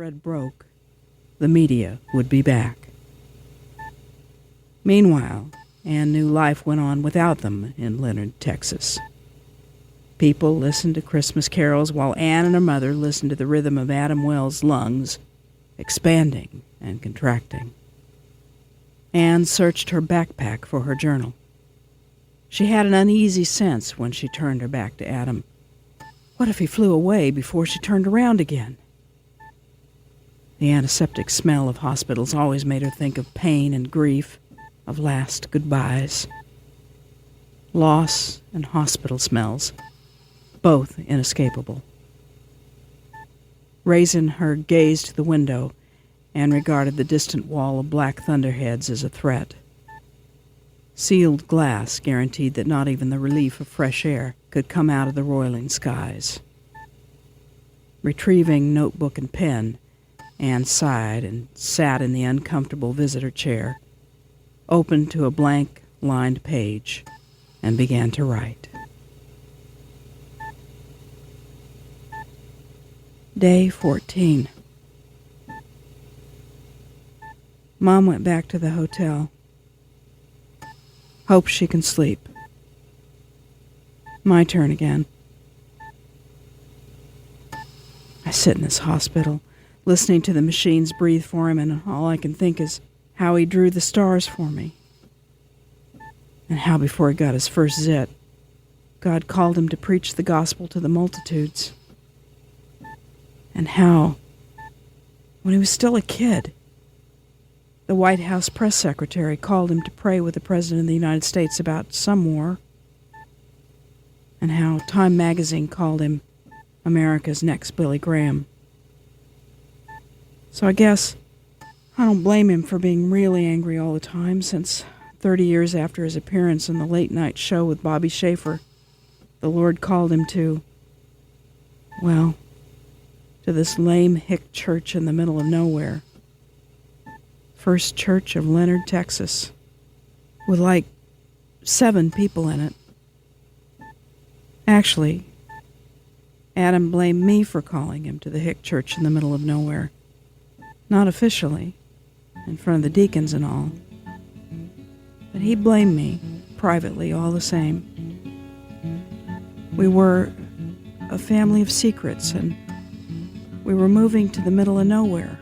thread broke, the media would be back. Meanwhile, Ann knew life went on without them in Leonard, Texas. People listened to Christmas carols while Ann and her mother listened to the rhythm of Adam Wells' lungs expanding and contracting. Ann searched her backpack for her journal. She had an uneasy sense when she turned her back to Adam. What if he flew away before she turned around again? The antiseptic smell of hospitals always made her think of pain and grief, of last goodbyes. Loss and hospital smells, both inescapable. Raising her gaze to the window, Anne regarded the distant wall of black thunderheads as a threat. Sealed glass guaranteed that not even the relief of fresh air could come out of the roiling skies. Retrieving notebook and pen, Anne sighed and sat in the uncomfortable visitor chair, opened to a blank, lined page, and began to write. Day 14. Mom went back to the hotel. Hope she can sleep. My turn again. I sit in this hospital, listening to the machines breathe for him, and all I can think is how he drew the stars for me. And how before he got his first zit, God called him to preach the gospel to the multitudes. And how, when he was still a kid, the White House press secretary called him to pray with the President of the United States about some war. And how Time magazine called him America's next Billy Graham. So I guess I don't blame him for being really angry all the time, since 30 years after his appearance in the late-night show with Bobby Schaefer, the Lord called him to, well, to this lame hick church in the middle of nowhere. First Church of Leonard, Texas, with like 7 people in it. Actually, Adam blamed me for calling him to the hick church in the middle of nowhere. Not officially, in front of the deacons and all. But he blamed me, privately, all the same. We were a family of secrets, and we were moving to the middle of nowhere.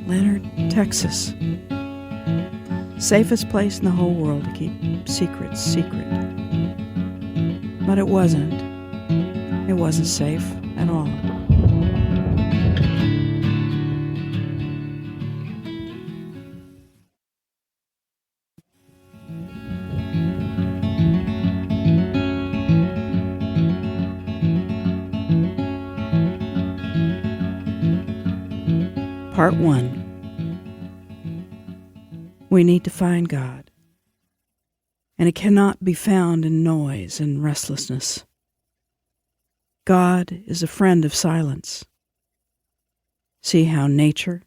Leonard, Texas. Safest place in the whole world to keep secrets secret. But it wasn't. It wasn't safe at all. Part 1. We need to find God, and it cannot be found in noise and restlessness. God is a friend of silence. See how nature,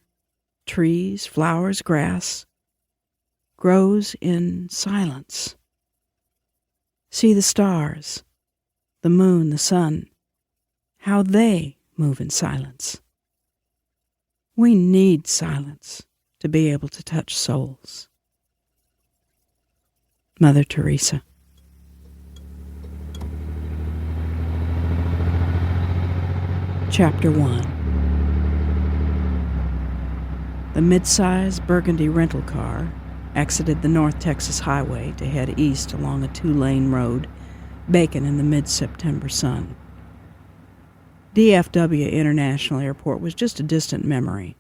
trees, flowers, grass, grows in silence. See the stars, the moon, the sun, how they move in silence. We need silence to be able to touch souls. Mother Teresa. Chapter 1. The mid-size burgundy rental car exited the North Texas highway to head east along a 2-lane road, baking in the mid-September sun. DFW International Airport was just a distant memory.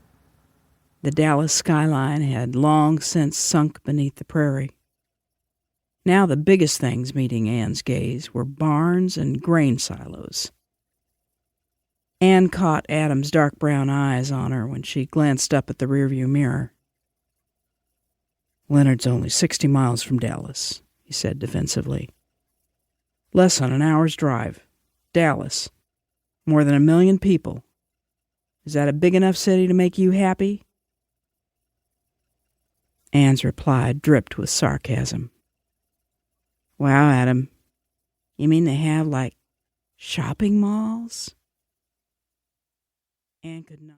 The Dallas skyline had long since sunk beneath the prairie. Now the biggest things meeting Anne's gaze were barns and grain silos. Anne caught Adam's dark brown eyes on her when she glanced up at the rearview mirror. Leonard's only 60 miles from Dallas, he said defensively. Less than an hour's drive. Dallas. More than 1 million people. Is that a big enough city to make you happy? Anne's reply dripped with sarcasm. Wow, Adam. You mean they have, like, shopping malls? Anne could not.